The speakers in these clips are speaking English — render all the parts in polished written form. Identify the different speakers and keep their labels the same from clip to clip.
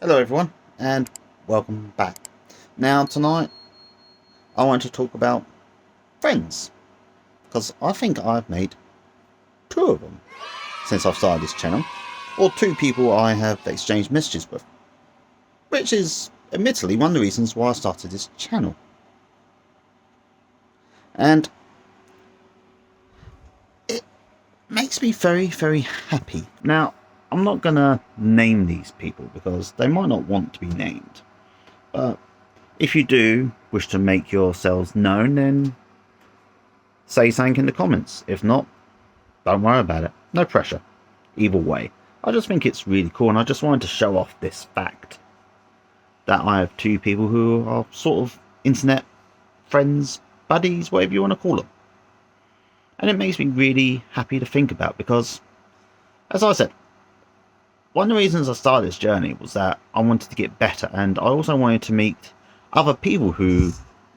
Speaker 1: Hello everyone and welcome back. Now tonight I want to talk about friends because I think I've made two of them since I've started this channel, or two people I have exchanged messages with, which is admittedly one of the reasons why I started this channel. And it makes me very happy. Now I'm not gonna name these people because they might not want to be named, but if you do wish to make yourselves known, then say something in the comments. If not, don't worry about it. No pressure. Either way, I just think it's really cool, and I just wanted to show off this fact that I have two people who are sort of internet friends, buddies, whatever you want to call them. And it makes me really happy to think about because, as I said, one of the reasons I started this journey was that I wanted to get better, and I also wanted to meet other people who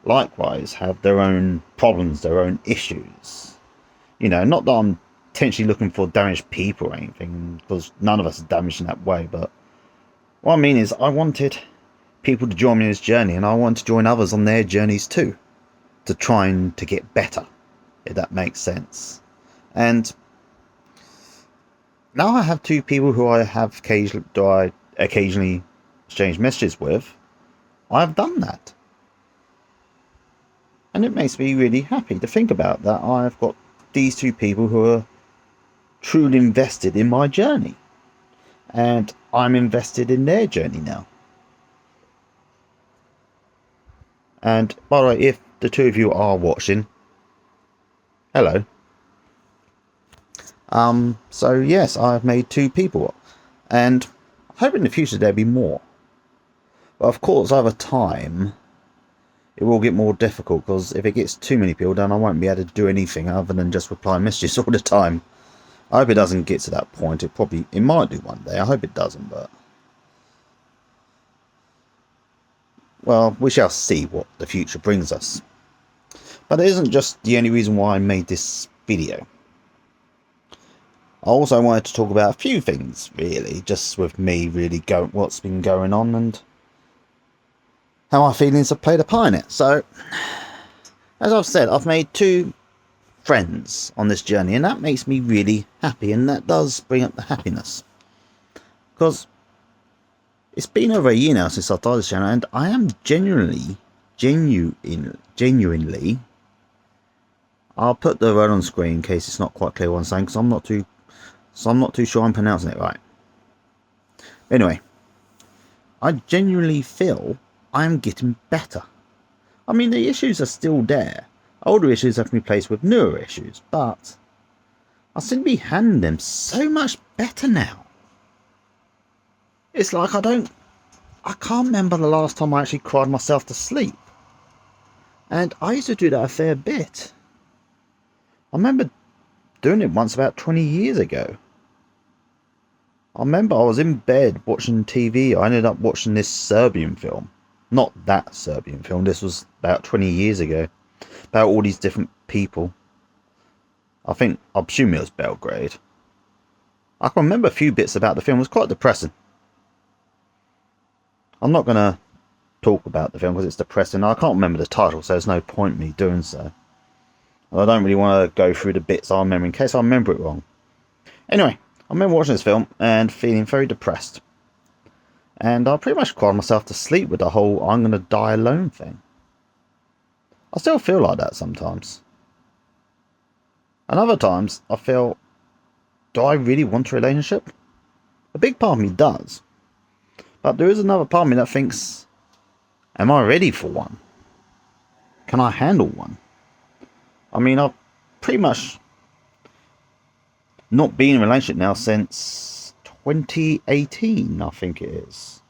Speaker 1: likewise have their own problems, their own issues. You know, not that I'm potentially looking for damaged people or anything, because none of us are damaged in that way, but what I mean is I wanted people to join me in this journey, and I want to join others on their journeys too, to try and to get better, if that makes sense. And now I have two people who I have occasionally exchange messages with. I've done that. And it makes me really happy to think about that. I've got these two people who are truly invested in my journey. And I'm invested in their journey now. And by the way, if the two of you are watching, hello. So yes, I've made two people. And I hope in the future there'll be more. But of course, over time, it will get more difficult, because if it gets too many people, then I won't be able to do anything other than just reply messages all the time. I hope it doesn't get to that point. It might do one day. I hope it doesn't, but well, we shall see what the future brings us. But it isn't just the only reason why I made this video. I also wanted to talk about a few things, really, just with me really what's been going on and how my feelings have played a part in it. So, as I've said, I've made two friends on this journey, and that makes me really happy, and that does bring up the happiness. Because it's been over a year now since I started this channel, and I am genuinely, I'll put the word on screen in case it's not quite clear what I'm saying, because I'm not too sure I'm pronouncing it right. Anyway, I genuinely feel I'm getting better. I mean, the issues are still there. Older issues have been replaced with newer issues, but I seem to be handling them so much better now. It's like I can't remember the last time I actually cried myself to sleep. And I used to do that a fair bit. I remember doing it once about 20 years ago. I remember I was in bed watching TV. I ended up watching this Serbian film. Not that Serbian film. This was about 20 years ago. About all these different people. I presume it was Belgrade. I can remember a few bits about the film. It was quite depressing. I'm not going to talk about the film because it's depressing. I can't remember the title, so there's no point in me doing so. I don't really want to go through the bits I remember in case I remember it wrong. Anyway, I remember watching this film and feeling very depressed. And I pretty much cried myself to sleep with the whole I'm going to die alone thing. I still feel like that sometimes. And other times I feel, do I really want a relationship? A big part of me does. But there is another part of me that thinks, am I ready for one? Can I handle one? I mean, I've pretty much not been in a relationship now since 2018, I think it is.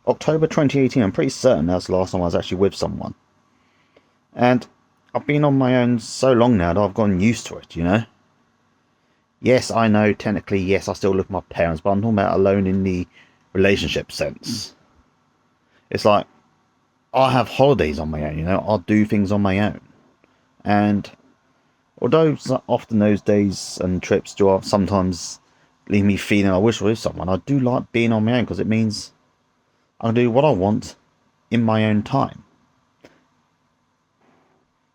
Speaker 1: October 2018, I'm pretty certain that's the last time I was actually with someone. And I've been on my own so long now that I've gotten used to it, you know? Yes, I know, technically, yes, I still live with my parents, but I'm talking about alone in the relationship sense. It's like, I have holidays on my own, you know? I'll do things on my own. And although often those days and trips do sometimes leave me feeling I wish I was with someone, I do like being on my own because it means I can do what I want in my own time,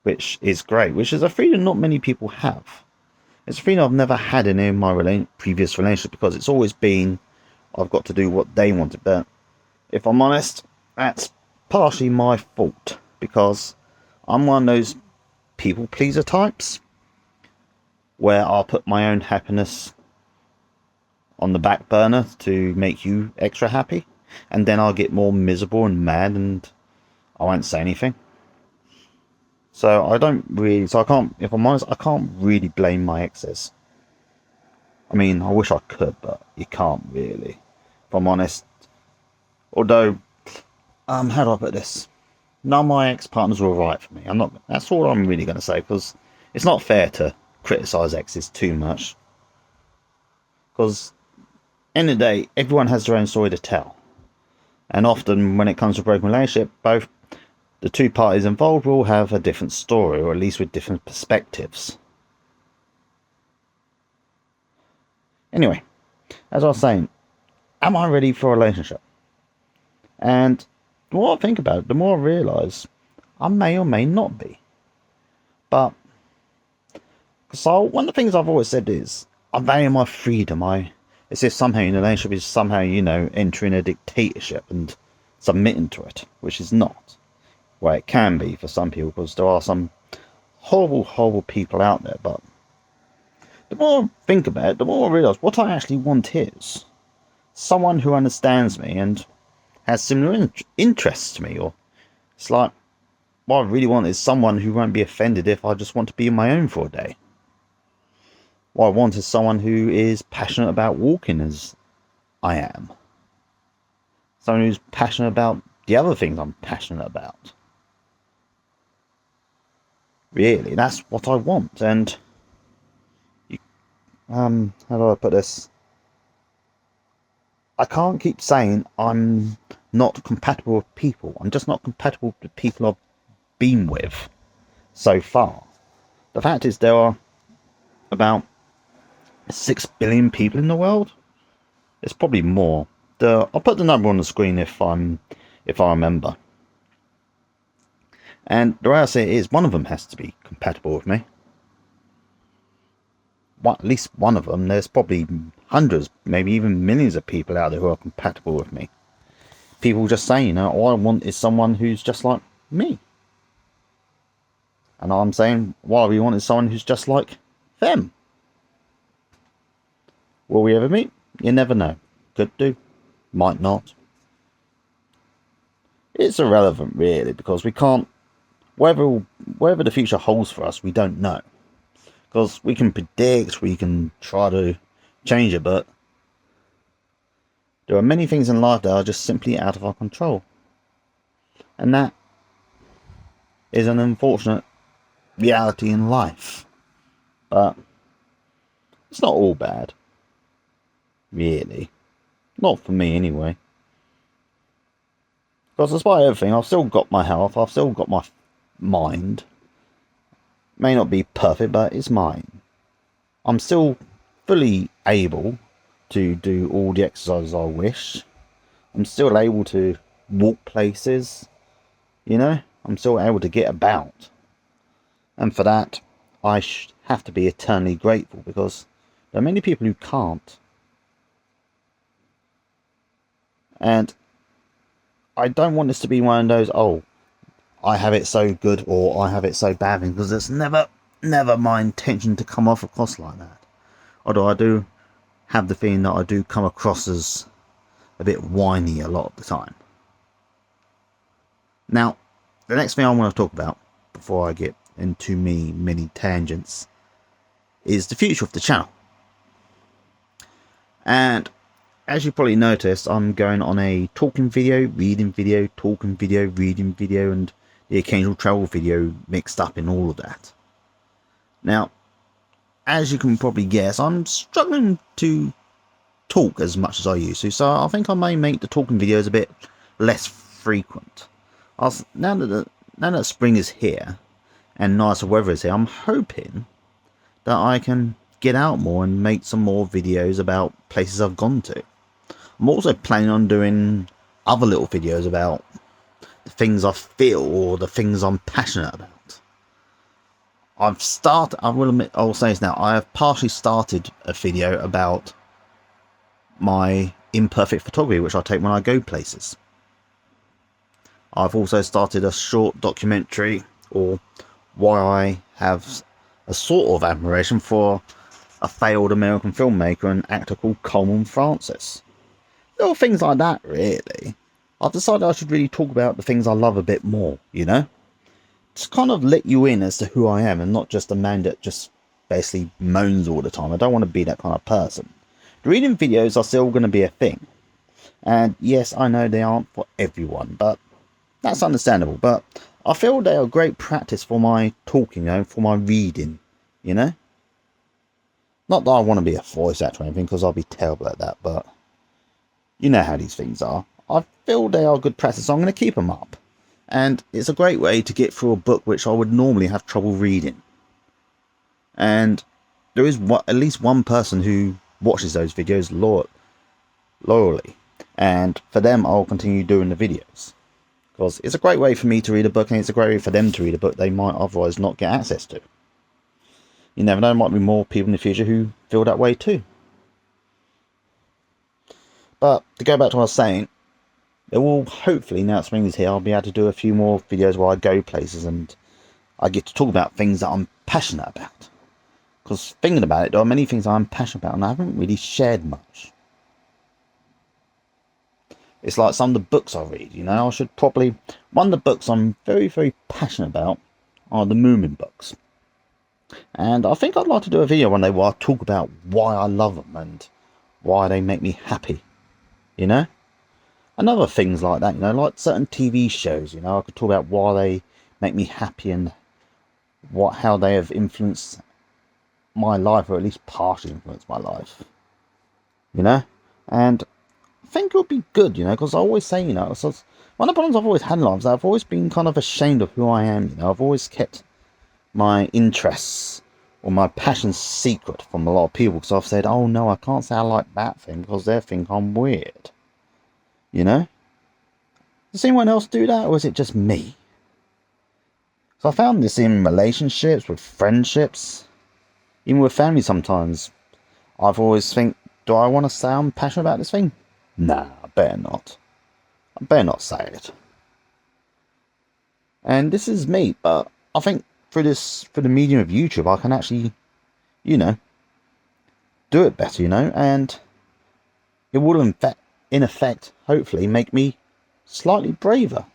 Speaker 1: which is great, which is a freedom not many people have. It's a freedom I've never had in any of my previous relationships, because it's always been I've got to do what they wanted. But if I'm honest, that's partially my fault, because I'm one of those people pleaser types where I'll put my own happiness on the back burner to make you extra happy, and then I'll get more miserable and mad and I won't say anything. So I can't, if I'm honest, I can't really blame my exes. I mean, I wish I could, but you can't really, if I'm honest. Although, how do I put this? None of my ex-partners were right for me. That's all I'm really going to say, because it's not fair to criticise exes too much. Because, end of the day, everyone has their own story to tell. And often, when it comes to a broken relationship, both the two parties involved will have a different story, or at least with different perspectives. Anyway, as I was saying, am I ready for a relationship? And the more I think about it, the more I realise I may or may not be. But, so one of the things I've always said is, I value my freedom. It's if somehow in a relationship is somehow, entering a dictatorship and submitting to it, which is not. Well, it can be for some people, because there are some horrible, horrible people out there. But the more I think about it, the more I realise what I actually want is someone who understands me and has similar interests to me. Or it's like, what I really want is someone who won't be offended if I just want to be on my own for a day. What I want is someone who is passionate about walking as I am. Someone who's passionate about the other things I'm passionate about. Really, that's what I want. And how do I put this? I can't keep saying I'm not compatible with people. I'm just not compatible with the people I've been with so far. The fact is, there are about 6 billion people in the world. It's probably more. I'll put the number on the screen if I remember. And the way I say it is, one of them has to be compatible with me. At least one of them. There's probably hundreds, maybe even millions of people out there who are compatible with me. People just say, all I want is someone who's just like me. And I'm saying, what we want is someone who's just like them. Will we ever meet? You never know. Could do. Might not. It's irrelevant, really, because we can't... Whatever the future holds for us, we don't know. Because we can predict, we can try to change it, but there are many things in life that are just simply out of our control. And that is an unfortunate reality in life. But it's not all bad. Really. Not for me, anyway. Because despite everything, I've still got my health, I've still got my mind. May not be perfect, but it's mine. I'm still fully able to do all the exercises I wish. I'm still able to walk places. I'm still able to get about. And for that, I have to be eternally grateful, because there are many people who can't. And I don't want this to be one of those, I have it so good or I have it so bad, because it's never my intention to come off across like that. Although I do have the feeling that I do come across as a bit whiny a lot of the time. Now, the next thing I want to talk about, before I get into many tangents, is the future of the channel. And as you probably noticed, I'm going on a talking video, reading video, talking video, reading video, and the occasional travel video mixed up in all of that. Now, as you can probably guess, I'm struggling to talk as much as I used to, so I think I may make the talking videos a bit less frequent. Now that spring is here and nicer weather is here, I'm hoping that I can get out more and make some more videos about places I've gone to. I'm also planning on doing other little videos about the things I feel or the things I'm passionate about. I will admit, I will say this now, I have partially started a video about my imperfect photography, which I take when I go places. I've also started a short documentary, or why I have a sort of admiration for a failed American filmmaker and actor called Coleman Francis. Little things like that, really. I've decided I should really talk about the things I love a bit more, you know? Just kind of let you in as to who I am, and not just a man that just basically moans all the time. I don't want to be that kind of person. The reading videos are still going to be a thing. And yes, I know they aren't for everyone, but that's understandable. But I feel they are great practice for my talking, you know, for my reading, you know? Not that I want to be a voice actor or anything, because I'll be terrible at that, but you know how these things are. I feel they are good practice, so I'm going to keep them up. And it's a great way to get through a book which I would normally have trouble reading. And there is at least one person who watches those videos loyally. And for them, I'll continue doing the videos. Because it's a great way for me to read a book, and it's a great way for them to read a book they might otherwise not get access to. You never know, there might be more people in the future who feel that way too. But to go back to what I was saying, it will hopefully, now that spring is here, I'll be able to do a few more videos where I go places and I get to talk about things that I'm passionate about. Because thinking about it, there are many things I'm passionate about and I haven't really shared much. It's like some of the books I read, you know, I should probably... One of the books I'm very, very passionate about are the Moomin books. And I think I'd like to do a video one day where I talk about why I love them and why they make me happy, you know? And other things like that, you know, like certain TV shows, you know, I could talk about why they make me happy and how they have influenced my life, or at least partially influenced my life, you know. And I think it would be good, you know, because I always say, you know, so one of the problems I've always had in life is that I've always been kind of ashamed of who I am, you know. I've always kept my interests or my passions secret from a lot of people, because I've said, oh no, I can't say I like that thing because they think I'm weird. You know? Does anyone else do that, or is it just me? So I found this in relationships, with friendships, even with family sometimes. I've always think, do I want to say I'm passionate about this thing? Nah, I better not. I better not say it. And this is me, but I think through the medium of YouTube, I can actually, you know, do it better, you know, and it would in effect, hopefully, make me slightly braver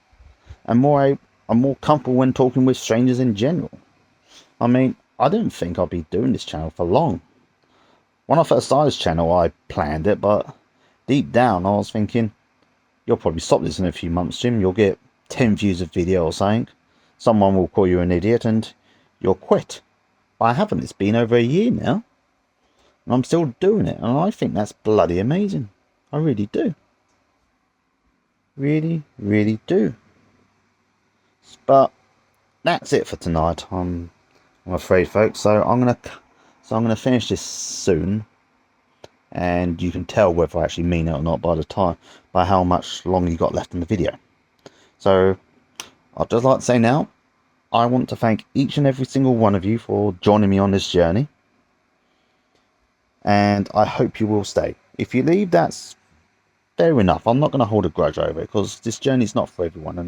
Speaker 1: and I'm more comfortable when talking with strangers in general. I mean, I didn't think I'd be doing this channel for long. When I first started this channel, I planned it, but deep down, I was thinking, you'll probably stop this in a few months, Jim. You'll get 10 views of video or something. Someone will call you an idiot and you'll quit. But I haven't. It's been over a year now. And I'm still doing it. And I think that's bloody amazing. I really do. Really, really do. But that's it for tonight. I'm afraid, folks. So I'm gonna finish this soon, and you can tell whether I actually mean it or not by how much longer you got left in the video. So I'd just like to say now, I want to thank each and every single one of you for joining me on this journey, and I hope you will stay. If you leave, that's fair enough. I'm not going to hold a grudge over it, because this journey is not for everyone,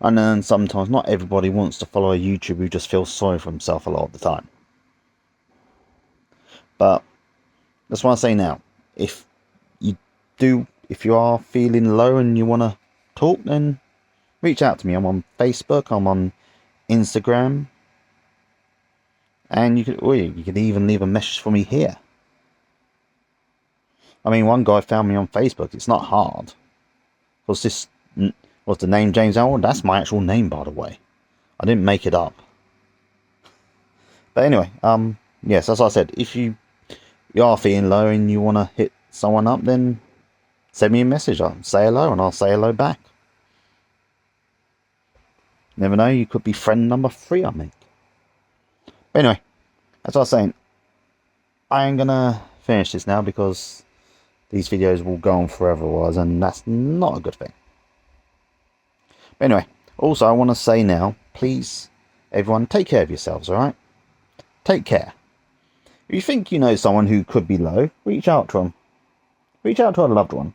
Speaker 1: and then sometimes not everybody wants to follow a YouTuber who just feels sorry for himself a lot of the time. But that's what I say now. If you are feeling low and you want to talk, then reach out to me. I'm on Facebook, I'm on Instagram, and you could even leave a message for me here. I mean, one guy found me on Facebook. It's not hard. Was the name James Aylmore? That's my actual name, by the way. I didn't make it up. But anyway, yes, as I said, if you are feeling low and you want to hit someone up, then send me a message. I'll say hello and I'll say hello back. Never know, you could be friend number 3 I make. But anyway, as I was saying, I'm gonna finish this now because these videos will go on forever otherwise, and that's not a good thing. But anyway, also I want to say now, please, everyone, take care of yourselves, alright? Take care. If you think you know someone who could be low, reach out to them. Reach out to a loved one.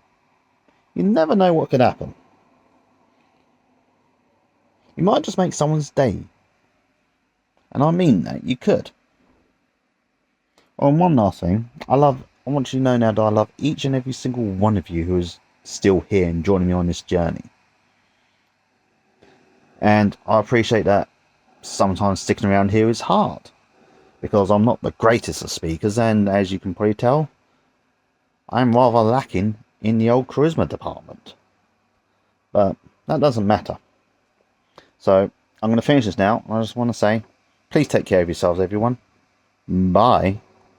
Speaker 1: You never know what could happen. You might just make someone's day. And I mean that, you could. Oh, and one last thing. I want you to know now that I love each and every single one of you who is still here and joining me on this journey. And I appreciate that sometimes sticking around here is hard, because I'm not the greatest of speakers, and as you can probably tell, I'm rather lacking in the old charisma department. But that doesn't matter. So I'm going to finish this now. I just want to say, please take care of yourselves, everyone. Bye.